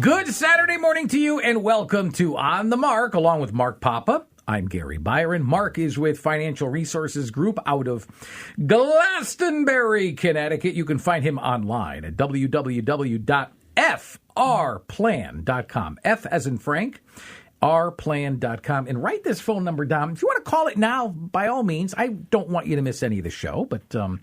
Good Saturday morning to you, and welcome to On the Mark, along with Mark Papa. I'm Gary Byron. Mark is with Financial Resources Group out of Glastonbury, Connecticut. You can find him online at www.frplan.com. F as in Frank, rplan.com. And write this phone number down. If you want to call it now, by all means. I don't want you to miss any of the show, but you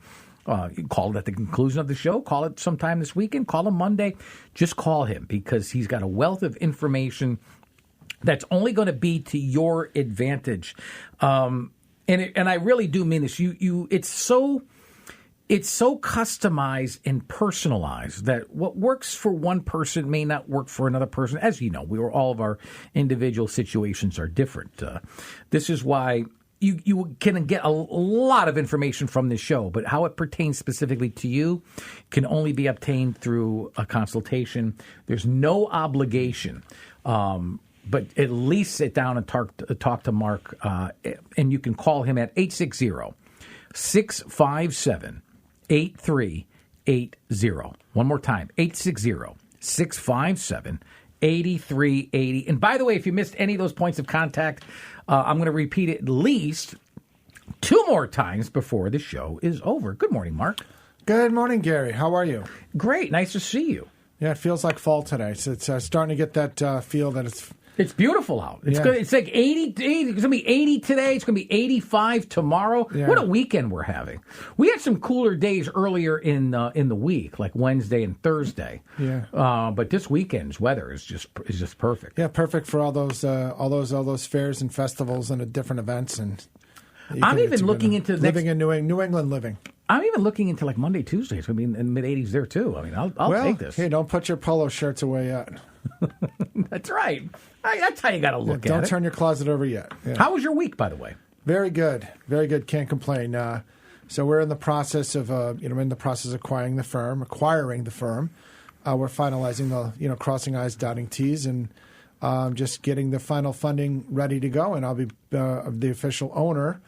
can call it at the conclusion of the show. Call it sometime this weekend. Call him Monday. Just call him because he's got a wealth of information that's only going to be to your advantage. And I really do mean this. It's so customized and personalized that what works for one person may not work for another person. As you know, all of our individual situations are different. This is why you can get a lot of information from this show, but how it pertains specifically to you can only be obtained through a consultation. There's no obligation. But at least sit down and talk to Mark, and you can call him at 860-657-8380. One more time, 860-657-8380. And by the way, if you missed any of those points of contact, I'm going to repeat it at least 2 more times before the show is over. Good morning, Mark. Good morning, Gary. How are you? Great. Nice to see you. Yeah, it feels like fall today. So it's starting to get that feel that It's beautiful out. It's good. It's like 80. It's going to be 80 today. It's going to be 85 tomorrow. Yeah. What a weekend we're having. We had some cooler days earlier in the week, like Wednesday and Thursday. Yeah. But this weekend's weather is just perfect. Yeah, perfect for all those fairs and festivals and different events. And I'm even looking into living in New England living. I'm even looking into like Monday, Tuesday. It's going to be in the mid-80s there too. I mean, I'll take this. Hey, don't put your polo shirts away yet. That's right. That's how you got to look at it. Don't turn your closet over yet. Yeah. How was your week, by the way? Very good. Very good. Can't complain. So we're in the process of acquiring the firm. We're finalizing the crossing I's, dotting T's, and just getting the final funding ready to go. And I'll be the official owner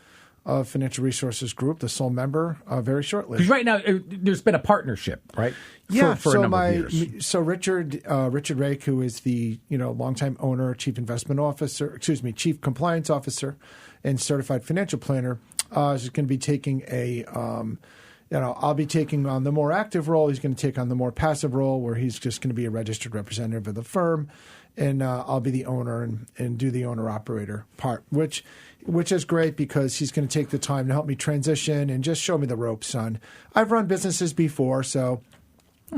of Financial Resources Group, the sole member, very shortly. Because right now there's been a partnership, right? Yeah. For a number of years. So Richard Rake, who is the longtime owner, chief compliance officer, and certified financial planner, is going to be taking I'll be taking on the more active role. He's going to take on the more passive role, where he's just going to be a registered representative of the firm, and I'll be the owner and do the owner-operator part, which is great because he's going to take the time to help me transition and just show me the ropes on. I've run businesses before, so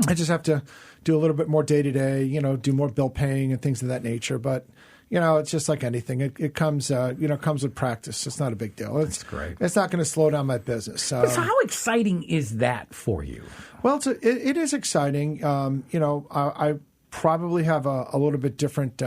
I just have to do a little bit more day-to-day, do more bill paying and things of that nature. But, it's just like anything. It comes, comes with practice. It's not a big deal. That's great. It's not going to slow down my business. So how exciting is that for you? Well, it is exciting. I probably have a little bit different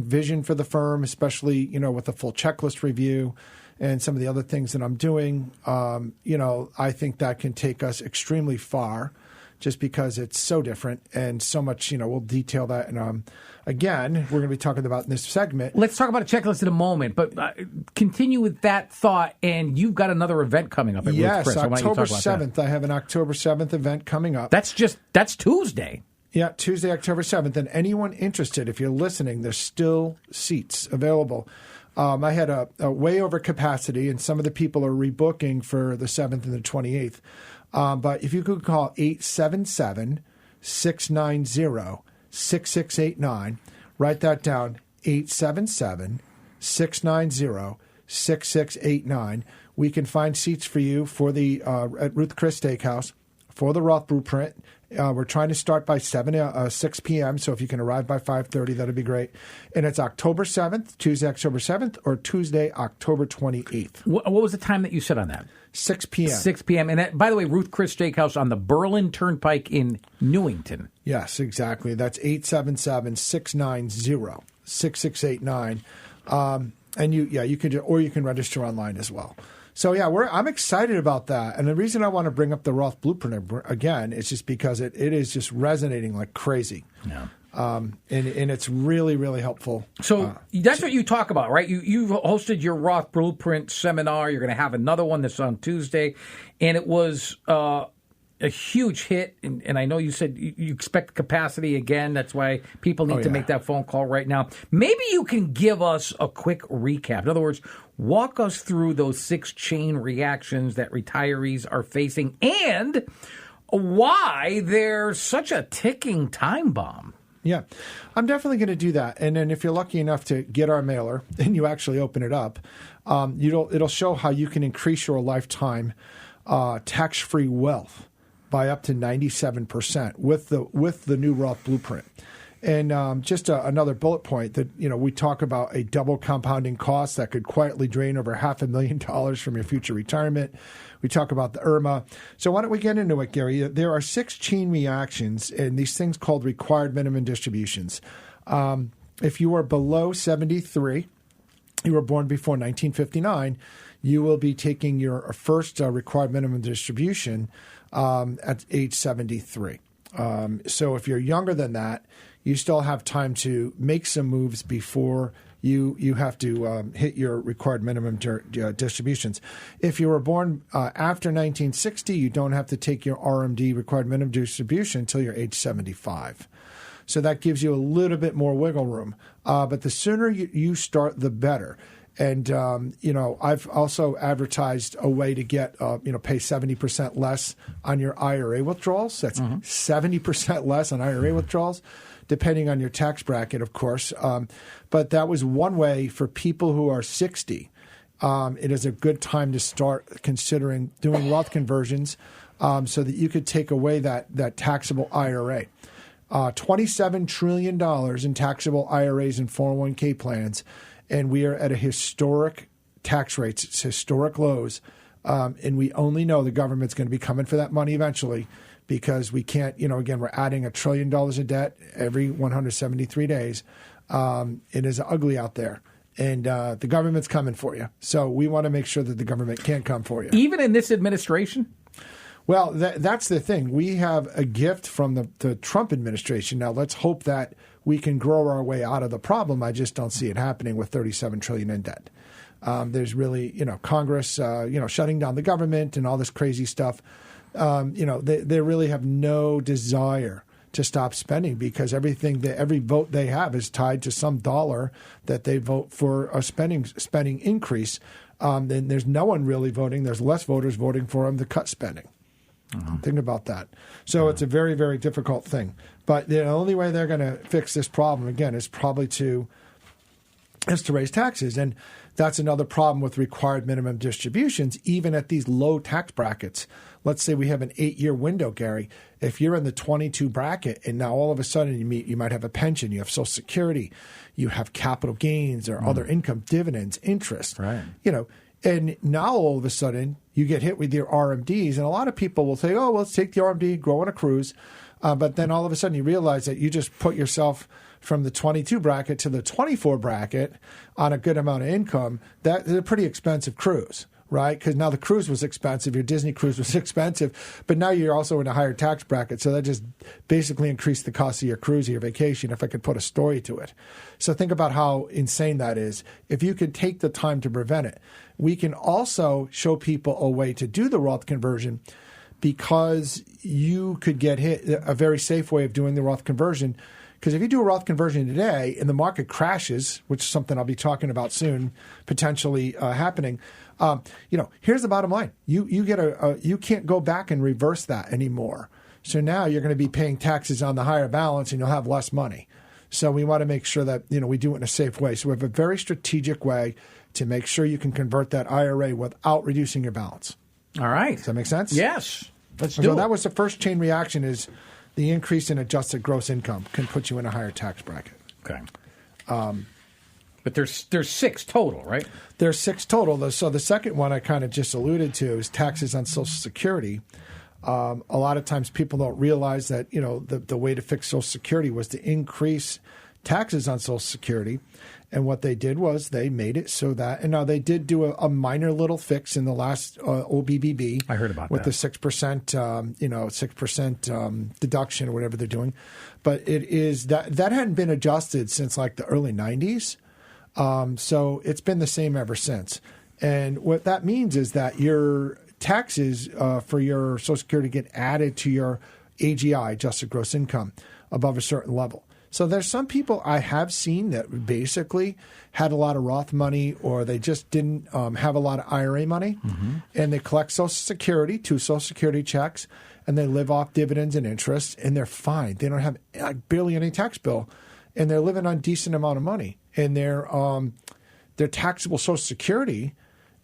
vision for the firm, especially with the full checklist review and some of the other things that I'm doing. I think that can take us extremely far, just because it's so different and so much. We'll detail that, and again, we're going to be talking about in this segment. Let's talk about a checklist in a moment, but continue with that thought. And you've got another event coming up at Ruth Chris. October 7th. I have an October 7th event coming up. That's Tuesday. Yeah, Tuesday, October 7th. And anyone interested, if you're listening, there's still seats available. I had a way over capacity, and some of the people are rebooking for the 7th and the 28th. But if you could call 877-690-6689, write that down, 877-690-6689. We can find seats for you for the at Ruth Chris Steakhouse for the Roth Blueprint. We're trying to start by 6 p.m., so if you can arrive by 5:30, that'd be great. And it's October 7th, Tuesday, October 7th, or Tuesday, October 28th. What was the time that you said on that? 6 p.m. 6 p.m. And that, by the way, Ruth Chris Steakhouse on the Berlin Turnpike in Newington. Yes, exactly. That's 877-690-6689. And you can register online as well. So, I'm excited about that. And the reason I want to bring up the Roth Blueprint again is just because it is just resonating like crazy. Yeah. And it's really, really helpful. So that's what you talk about, right? You've hosted your Roth Blueprint seminar. You're going to have another one that's on Tuesday. And it was a huge hit, and I know you said you expect capacity again. That's why people need to make that phone call right now. Maybe you can give us a quick recap. In other words, walk us through those 6 chain reactions that retirees are facing and why there's such a ticking time bomb. Yeah, I'm definitely going to do that. And then if you're lucky enough to get our mailer and you actually open it up, it'll show how you can increase your lifetime tax-free wealth by up to 97% with the new Roth blueprint. And just another bullet point that, we talk about a double compounding cost that could quietly drain over $500,000 from your future retirement. We talk about the IRMA. So why don't we get into it, Gary? There are 6 chain reactions and these things called required minimum distributions. If you are below 73, you were born before 1959, you will be taking your first required minimum distribution at age 73. So if you're younger than that, you still have time to make some moves before you have to hit your required minimum distributions. If you were born after 1960, you don't have to take your RMD, required minimum distribution, until you're age 75. So that gives you a little bit more wiggle room. But the sooner you start, the better. And, I've also advertised a way to get, pay 70% less on your IRA withdrawals. That's 70% less on IRA withdrawals, depending on your tax bracket, of course. But that was one way for people who are 60. It is a good time to start considering doing Roth conversions so that you could take away that taxable IRA. $27 trillion in taxable IRAs and 401k plans. And we are at a historic tax rates. It's historic lows. And we only know the government's going to be coming for that money eventually because we can't, again, we're adding $1 trillion of debt every 173 days. It is ugly out there. And the government's coming for you. So we want to make sure that the government can't come for you. Even in this administration? Well, that's the thing. We have a gift from the Trump administration. Now, let's hope that we can grow our way out of the problem. I just don't see it happening with $37 trillion in debt. There's really, Congress, shutting down the government and all this crazy stuff. They really have no desire to stop spending because every vote they have is tied to some dollar that they vote for a spending increase. Then there's no one really voting. There's less voters voting for them to cut spending. Think about that. So it's a very, very difficult thing. But the only way they're going to fix this problem, again, is probably to raise taxes. And that's another problem with required minimum distributions, even at these low tax brackets. Let's say we have an 8-year window, Gary. If you're in the 22 bracket and now all of a sudden you might have a pension, you have Social Security, you have capital gains or other income, dividends, interest, right. And now all of a sudden you get hit with your RMDs, and a lot of people will say, "Oh, well, let's take the RMD, go on a cruise," but then all of a sudden you realize that you just put yourself from the 22 bracket to the 24 bracket on a good amount of income. That is a pretty expensive cruise, right? Because now the cruise was expensive, your Disney cruise was expensive, but now you're also in a higher tax bracket, so that just basically increased the cost of your cruise or your vacation, if I could put a story to it. So think about how insane that is. If you could take the time to prevent it. We can also show people a way to do the Roth conversion because you could get hit, a very safe way of doing the Roth conversion. Because if you do a Roth conversion today and the market crashes, which is something I'll be talking about soon, potentially happening, here's the bottom line. You get you can't go back and reverse that anymore. So now you're going to be paying taxes on the higher balance and you'll have less money. So we want to make sure that, we do it in a safe way. So we have a very strategic way to make sure you can convert that IRA without reducing your balance. All right. Does that make sense? Yes. Let's do so it. That was the first chain reaction is the increase in adjusted gross income can put you in a higher tax bracket. Okay. But there's 6 total, right? There's 6 total. So the second one I kind of just alluded to is taxes on Social Security. A lot of times people don't realize that, the way to fix Social Security was to increase taxes on Social Security. And what they did was they made it so that, and now they did do a minor little fix in the last OBBB. I heard about with that. The 6%, 6% deduction or whatever they're doing. But it is that hadn't been adjusted since like the early 90s. So it's been the same ever since. And what that means is that your taxes for your Social Security get added to your AGI, adjusted gross income, above a certain level. So there's some people I have seen that basically had a lot of Roth money, or they just didn't have a lot of IRA money, and they collect Social Security, 2 Social Security checks, and they live off dividends and interest, and they're fine. They don't have barely any tax bill, and they're living on a decent amount of money, and their taxable Social Security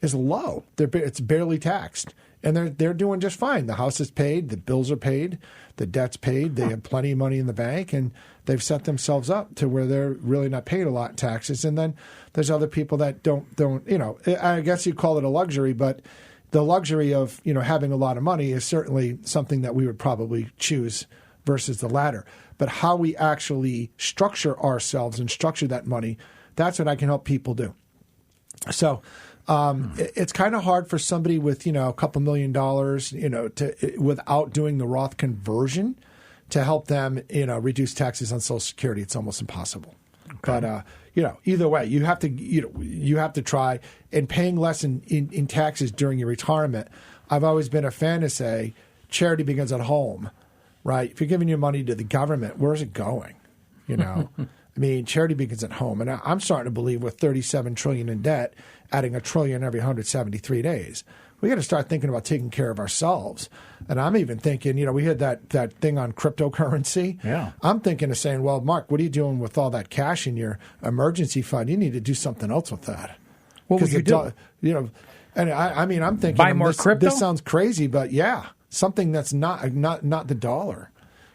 is low. It's barely taxed, and they're doing just fine. The house is paid, the bills are paid, the debt's paid. They have plenty of money in the bank, and they've set themselves up to where they're really not paid a lot in taxes. And then there's other people that don't. I guess you call it a luxury, but the luxury of having a lot of money is certainly something that we would probably choose versus the latter. But how we actually structure ourselves and structure that money, that's what I can help people do. So it's kind of hard for somebody with a couple $1 million, to without doing the Roth conversion to help them reduce taxes on Social Security. It's almost impossible. Okay. But either way, you have to try. And paying less in taxes during your retirement, I've always been a fan to say charity begins at home, right? If you're giving your money to the government, where's it going? I mean, charity begins at home. And I'm starting to believe with $37 trillion in debt, adding $1 trillion every 173 days, we got to start thinking about taking care of ourselves. And I'm even thinking, we had that thing on cryptocurrency. Yeah. I'm thinking of saying, well, Mark, what are you doing with all that cash in your emergency fund? You need to do something else with that. What would you do? And I'm thinking, buy more crypto? This sounds crazy, but yeah, something that's not the dollar,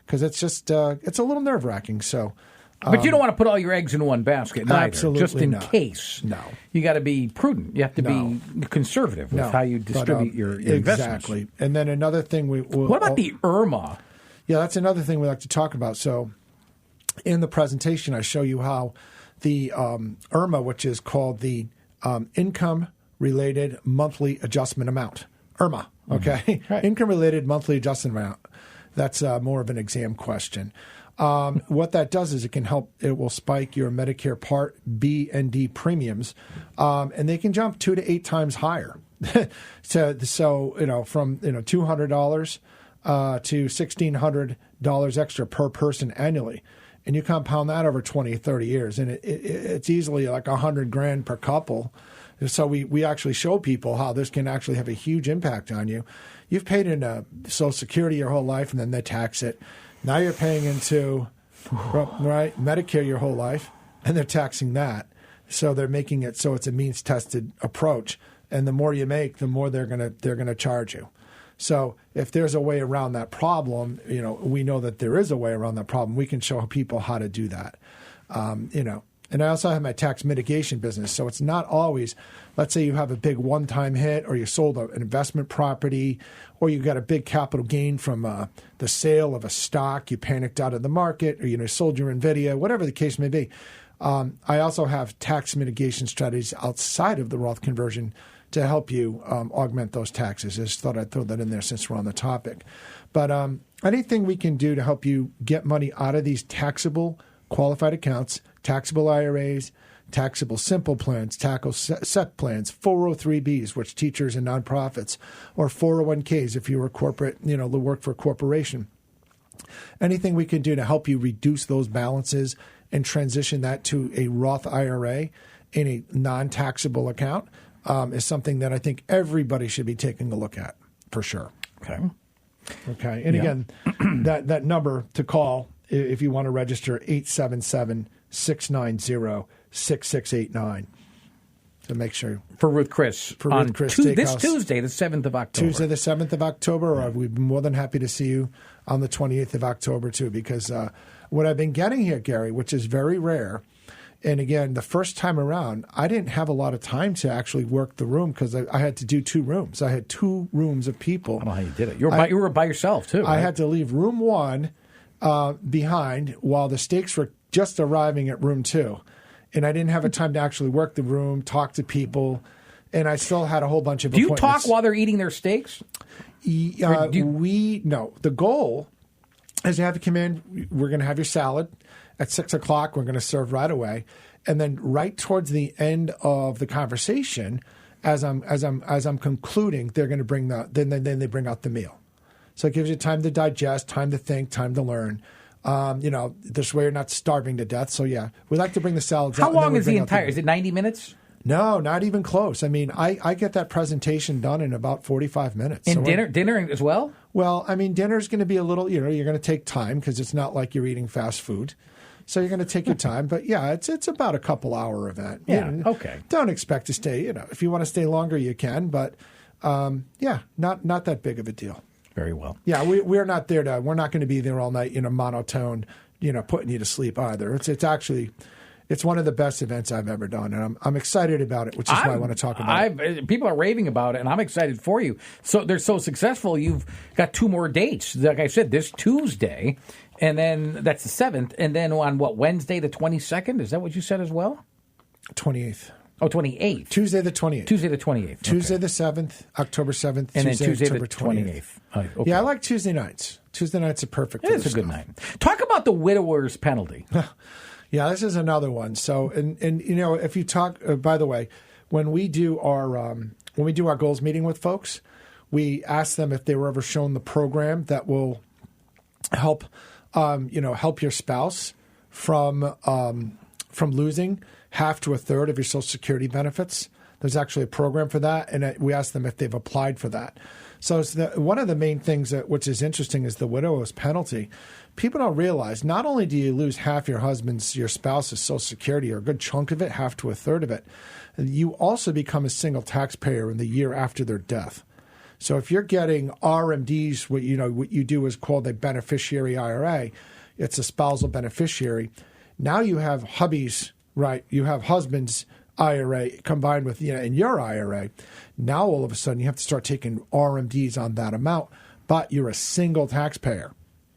because it's just it's a little nerve wracking. So. But you don't want to put all your eggs in one basket, neither, absolutely just in not. Case. No. You got to be prudent. You have to be conservative with how you distribute your investments. Exactly. And then another thing what about the IRMA? Yeah, that's another thing we like to talk about. So in the presentation, I show you how the IRMA, which is called the Income-Related Monthly Adjustment Amount, IRMA, okay? Mm-hmm. Right. Income-Related Monthly Adjustment Amount. That's more of an exam question. What that does is it will spike your Medicare Part B and D premiums, and they can jump 2 to 8 times higher. So from $200 to $1,600 extra per person annually, and you compound that over 20, 30 years, and it's easily like $100,000 per couple. So we actually show people how this can actually have a huge impact on you. You've paid into Social Security your whole life, and then they tax it. Now you're paying into Medicare your whole life, and they're taxing that. So they're making it so it's a means-tested approach, and the more you make, the more they're gonna charge you. So if there's a way around that problem, we know that there is a way around that problem. We can show people how to do that. And I also have my tax mitigation business. So it's not always, let's say you have a big one-time hit, or you sold an investment property, or you got a big capital gain from the sale of a stock, you panicked out of the market, or sold your NVIDIA, whatever the case may be. I also have tax mitigation strategies outside of the Roth conversion to help you augment those taxes. I just thought I'd throw that in there since we're on the topic. But anything we can do to help you get money out of these taxable qualified accounts, taxable IRAs, taxable simple plans, taxable SEP plans, 403Bs, which teachers and nonprofits, or 401Ks if you were corporate, work for a corporation. Anything we can do to help you reduce those balances and transition that to a Roth IRA in a non-taxable account is something that I think everybody should be taking a look at for sure. Okay. And again, that number to call if you want to register, 877-690-6689. So make sure. For Ruth Chris. This Tuesday, the 7th of October. Tuesday, the 7th of October. We'd be more than happy to see you on the 28th of October, too, because what I've been getting here, Gary, which is very rare, and again, the first time around, I didn't have a lot of time to actually work the room because I had to do 2 rooms. I had 2 rooms of people. I don't know how you did it. You were by yourself, too, right? I had to leave room 1 behind while the stakes were just arriving at room 2. And I didn't have a time to actually work the room, talk to people, and I still had a whole bunch of appointments. Do you talk while they're eating their steaks? No. The goal is to have you come in. We're going to have your salad at 6 o'clock. We're going to serve right away. And then right towards the end of the conversation as I'm concluding, they're going to bring then they bring out the meal. So it gives you time to digest, time to think, time to learn. This way you're not starving to death. So yeah, we like to bring the salads out. How long is the entire? Is it 90 minutes? No, not even close. I mean, I get that presentation done in about 45 minutes. And dinner as well? Well, I mean, dinner's going to be a little, you're going to take time because it's not like you're eating fast food. So you're going to take your time. But yeah, it's about a couple hour event. Yeah, okay. Don't expect to stay, if you want to stay longer, you can. But not that big of a deal. Very well. Yeah, we're not there we're not going to be there all night in a monotone, putting you to sleep either. It's one of the best events I've ever done, and I'm excited about it, which is why I want to talk about it. People are raving about it, and I'm excited for you. So they're so successful, you've got 2 more dates. Like I said, this Tuesday, and then that's the 7th, and then on Wednesday the 22nd? Is that what you said as well? 28th. Oh, 28th. Tuesday the 28th. Tuesday the 28th. Tuesday the 7th, October 7th, and Tuesday, then Tuesday October the 28th. Okay. Yeah, I like Tuesday nights. Tuesday nights are perfect for this. It's a good night. Talk about the widower's penalty. Yeah, this is another one. So, and if you talk, by the way, when we do our goals meeting with folks, we ask them if they were ever shown the program that will help your spouse from losing half to a third of your Social Security benefits. There's actually a program for that, and we ask them if they've applied for that. So one of the main things which is interesting is the widower's penalty. People don't realize not only do you lose half your spouse's Social Security, or a good chunk of it, half to a third of it, you also become a single taxpayer in the year after their death. So if you're getting RMDs, what you do is called a beneficiary IRA. It's a spousal beneficiary. Now you have hubby's, right? You have husband's IRA combined with in your IRA. Now all of a sudden you have to start taking RMDs on that amount, but you're a single taxpayer.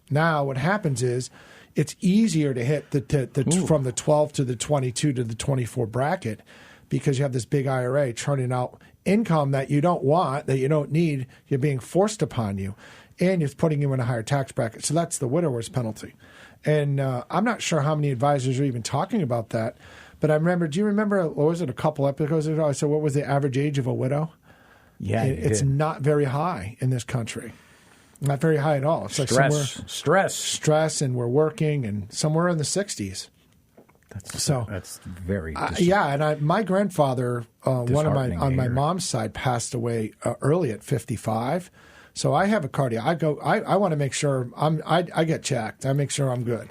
Now what happens is it's easier to hit from the 12 to the 22 to the 24 bracket because you have this big IRA churning out income that you don't want, that you don't need. You're being forced upon you, and it's putting you in a higher tax bracket. So that's the widower's penalty. And I'm not sure how many advisors are even talking about that. But do you remember, what was it, a couple episodes ago, I said, what was the average age of a widow? Yeah, it's not very high in this country. Not very high at all. It's stress, and we're working, and somewhere in the 60s. That's very and my grandfather, on my mom's side, passed away early at 55. So I have a cardiac. I want to make sure I get checked. I make sure I'm good.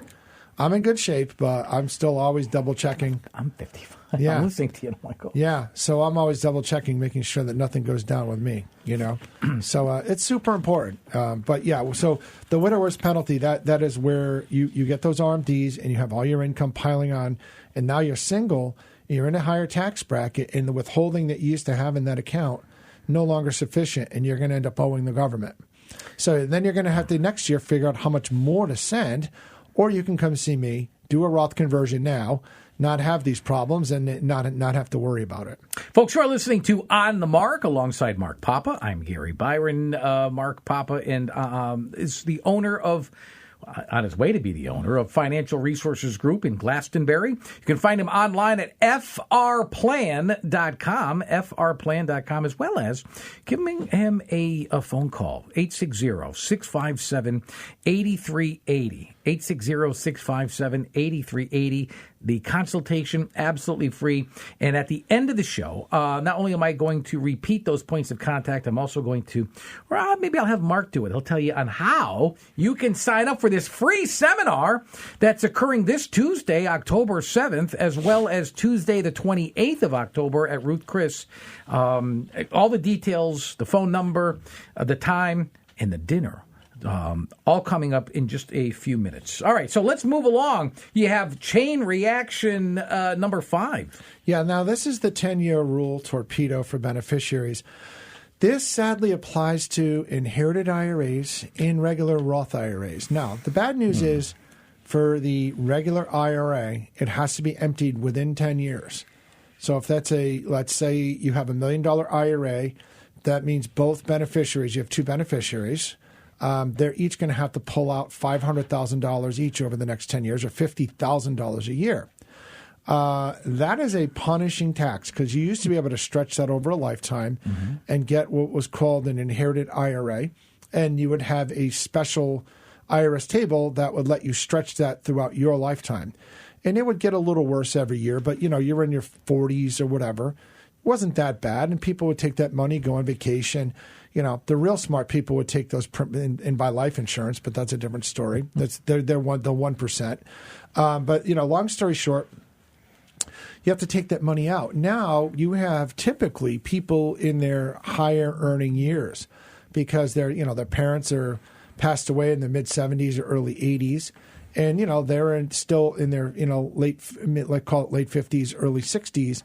I'm in good shape, but I'm still always double checking. I'm 55. Yeah. I'm listening to you, Michael. Yeah, so I'm always double checking, making sure that nothing goes down with me. So it's super important. But yeah, so the widower's penalty, that is where you get those RMDs and you have all your income piling on, and now you're single, you're in a higher tax bracket, and the withholding that you used to have in that account no longer sufficient, and you're going to end up owing the government. So then you're going to have to next year figure out how much more to send. Or you can come see me, do a Roth conversion now, not have these problems, and not have to worry about it. Folks, you are listening to On the Mark alongside Mark Papa. I'm Gary Byron. Mark Papa is the owner of, on his way to be the owner of Financial Resources Group in Glastonbury. You can find him online at frplan.com, frplan.com, as well as giving him a phone call, 860-657-8380. 860-657-8380. The consultation, absolutely free. And at the end of the show, not only am I going to repeat those points of contact, I'm also going to, or maybe I'll have Mark do it. He'll tell you on how you can sign up for this free seminar that's occurring this Tuesday, October 7th, as well as Tuesday, the 28th of October at Ruth Chris. All the details, the phone number, the time, and the dinner. All coming up in just a few minutes. All right, so let's move along. You have chain reaction number 5. Yeah, now this is the 10-year rule torpedo for beneficiaries. This sadly applies to inherited IRAs and regular Roth IRAs. Now, the bad news is for the regular IRA, it has to be emptied within 10 years. So if let's say you have $1 million IRA, that means both beneficiaries, you have 2 beneficiaries, they're each going to have to pull out $500,000 each over the next 10 years, or $50,000 a year. That is a punishing tax because you used to be able to stretch that over a lifetime and get what was called an inherited IRA, and you would have a special IRS table that would let you stretch that throughout your lifetime. And it would get a little worse every year, but you're in your 40s or whatever. It wasn't that bad, and people would take that money, go on vacation. The real smart people would take those and buy life insurance, but that's a different story. They're the 1%. But long story short, you have to take that money out. Now you have typically people in their higher earning years because their parents are passed away in the mid 70s or early 80s, and they're still in their late 50s, early 60s,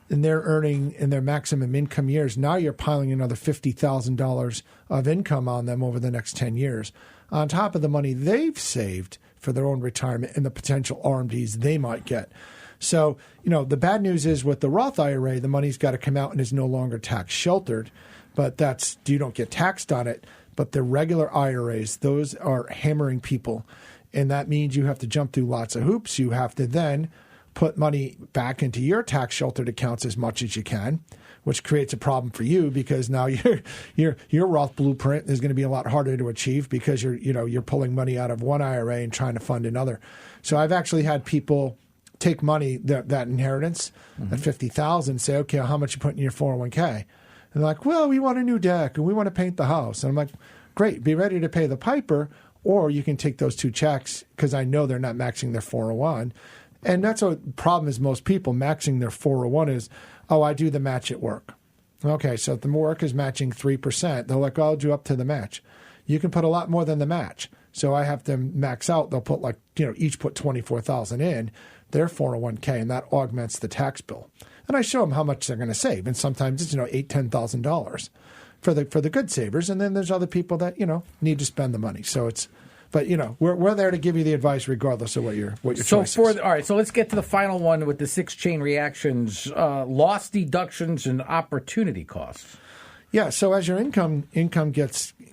and they're earning in their maximum income years. Now you're piling another $50,000 of income on them over the next 10 years, on top of the money they've saved for their own retirement and the potential RMDs they might get. So, the bad news is with the Roth IRA, the money's got to come out and is no longer tax sheltered, but you don't get taxed on it. But the regular IRAs, those are hammering people. And that means you have to jump through lots of hoops. You have to then put money back into your tax sheltered accounts as much as you can, which creates a problem for you because now your Roth blueprint is going to be a lot harder to achieve because you're pulling money out of one IRA and trying to fund another. So I've actually had people take money, that inheritance, at $50,000, say, okay, how much you put in your 401k? And they're like, well, we want a new deck and we want to paint the house. And I'm like, great, be ready to pay the piper, or you can take those two checks because I know they're not maxing their 401. And that's a problem is most people maxing their 401 is, oh, I do the match at work. Okay, so if the work is matching 3%, they're like, I'll do up to the match. You can put a lot more than the match. So I have to max out. They'll put each put $24,000 in their 401k, and that augments the tax bill. And I show them how much they're going to save, and sometimes it's $8,000-$10,000 for the good savers, and then there's other people that need to spend the money. So we're there to give you the advice regardless of what your choice is. All right, so let's get to the final one with the 6 chain reactions: loss deductions and opportunity costs. Yeah, so as your income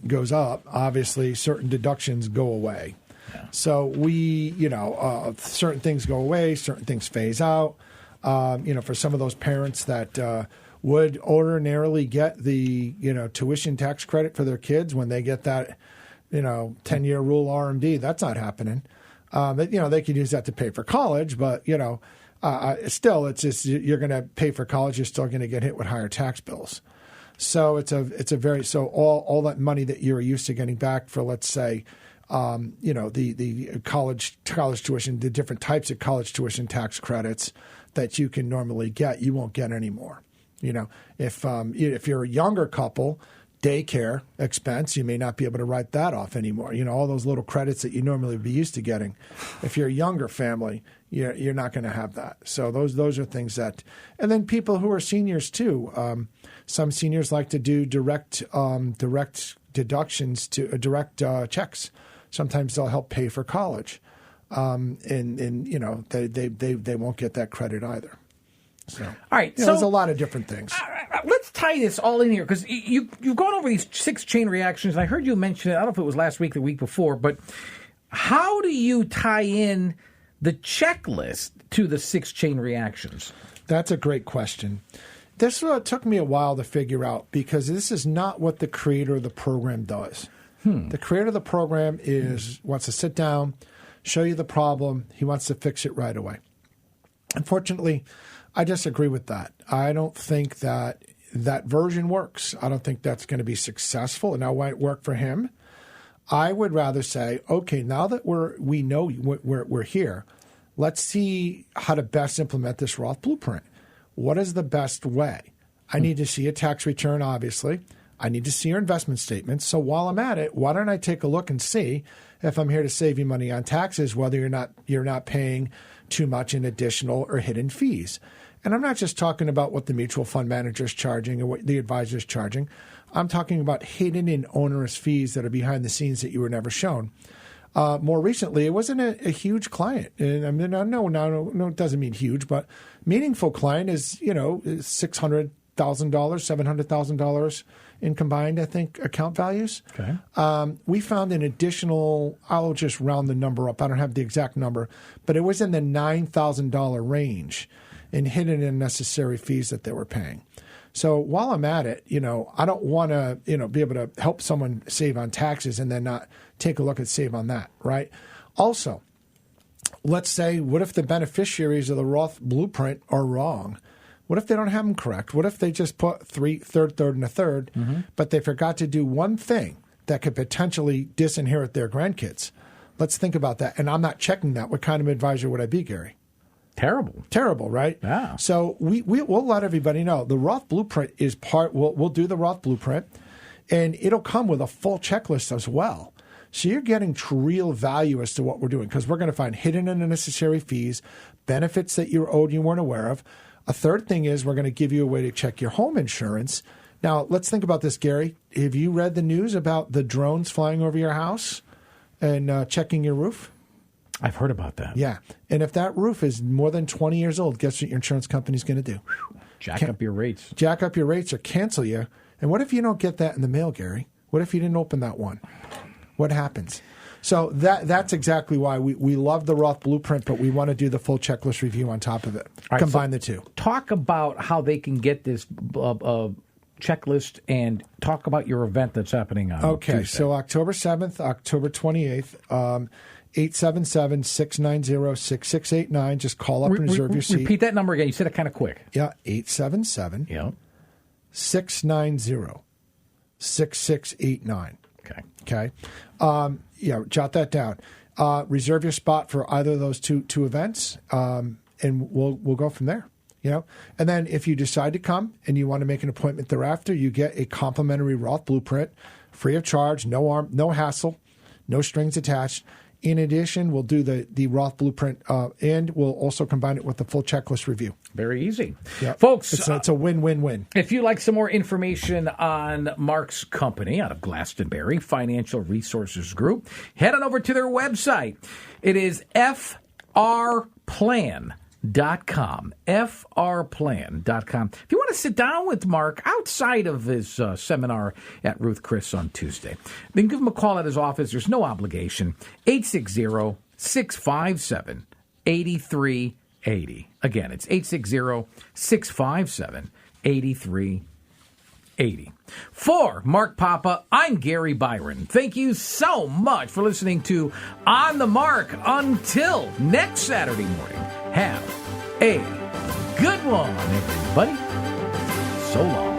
goes up, obviously certain deductions go away. So certain things go away, certain things phase out. For some of those parents that would ordinarily get the, tuition tax credit for their kids when they get that, 10-year rule RMD, that's not happening. They could use that to pay for college, but, still, it's just you're going to pay for college, you're still going to get hit with higher tax bills. So all that money that you're used to getting back for, let's say, the college tuition, the different types of college tuition tax credits that you can normally get, you won't get anymore. If you're a younger couple, daycare expense, you may not be able to write that off anymore. All those little credits that you normally would be used to getting. If you're a younger family, you're not going to have that. So those are things that, and then people who are seniors too. Some seniors like to do direct deductions to direct checks. Sometimes they'll help pay for college, and they won't get that credit either. So, all right, there's a lot of different things. Let's tie this all in here because you've gone over these 6 chain reactions. And I heard you mention it. I don't know if it was last week or the week before, but how do you tie in the checklist to the 6 chain reactions? That's a great question. This took me a while to figure out because this is not what the creator of the program does. The creator of the program wants to sit down, show you the problem. He wants to fix it right away. Unfortunately, I disagree with that. I don't think that version works. I don't think that's going to be successful, and that might work for him. I would rather say, okay, now that we know we're here, let's see how to best implement this Roth blueprint. What is the best way? I need to see a tax return, obviously. I need to see your investment statements. So while I'm at it, why don't I take a look and see if I'm here to save you money on taxes, whether you're not paying too much in additional or hidden fees. And I'm not just talking about what the mutual fund manager is charging or what the advisor is charging. I'm talking about hidden and onerous fees that are behind the scenes that you were never shown. More recently, it wasn't a huge client. And I mean, no, it doesn't mean huge, but meaningful client is, $600, $700,000 in combined, I think, account values. Okay. We found an additional, I'll just round the number up. I don't have the exact number, but it was in the $9,000 range in hidden and necessary fees that they were paying. So while I'm at it, I don't want to, be able to help someone save on taxes and then not take a look at save on that, right? Also, let's say, what if the beneficiaries of the Roth blueprint are wrong? What if they don't have them correct? What if they just put third, and a third, but they forgot to do one thing that could potentially disinherit their grandkids? Let's think about that. And I'm not checking that. What kind of advisor would I be, Gary? Terrible, right? Yeah. So we'll let everybody know the Roth blueprint is we'll do the Roth blueprint, and it'll come with a full checklist as well. So you're getting real value as to what we're doing, because we're going to find hidden and unnecessary fees, benefits that you're owed you weren't aware of. A third thing is we're going to give you a way to check your home insurance. Now, let's think about this, Gary. Have you read the news about the drones flying over your house and checking your roof? I've heard about that. Yeah. And if that roof is more than 20 years old, guess what your insurance company's going to do? Jack up your rates. Jack up your rates or cancel you. And what if you don't get that in the mail, Gary? What if you didn't open that one? What happens? So that's exactly why we love the Roth blueprint, but we want to do the full checklist review on top of it. Right, combine the two. Talk about how they can get this checklist and talk about your event that's happening on Tuesday. So October 7th, October 28th, 877-690-6689. Just call up and reserve your seat. Repeat that number again. You said it kind of quick. Yeah, 877 690-6689. Okay. Jot that down. Reserve your spot for either of those two events, and we'll go from there. And then if you decide to come and you want to make an appointment thereafter, you get a complimentary Roth blueprint, free of charge, no hassle, no strings attached. In addition, we'll do the Roth blueprint, and we'll also combine it with the full checklist review. Very easy. Yep. Folks, it's a win-win-win. If you'd like some more information on Mark's company out of Glastonbury, Financial Resources Group, head on over to their website. It is frplan.com. frplan.com. If you want to sit down with Mark outside of his seminar at Ruth Chris on Tuesday, then give him a call at his office. There's no obligation. 860-657-8380. Again, it's 860-657-8380. For Mark Papa, I'm Gary Byron. Thank you so much for listening to On the Mark. Until next Saturday morning, have a good one, everybody. So long.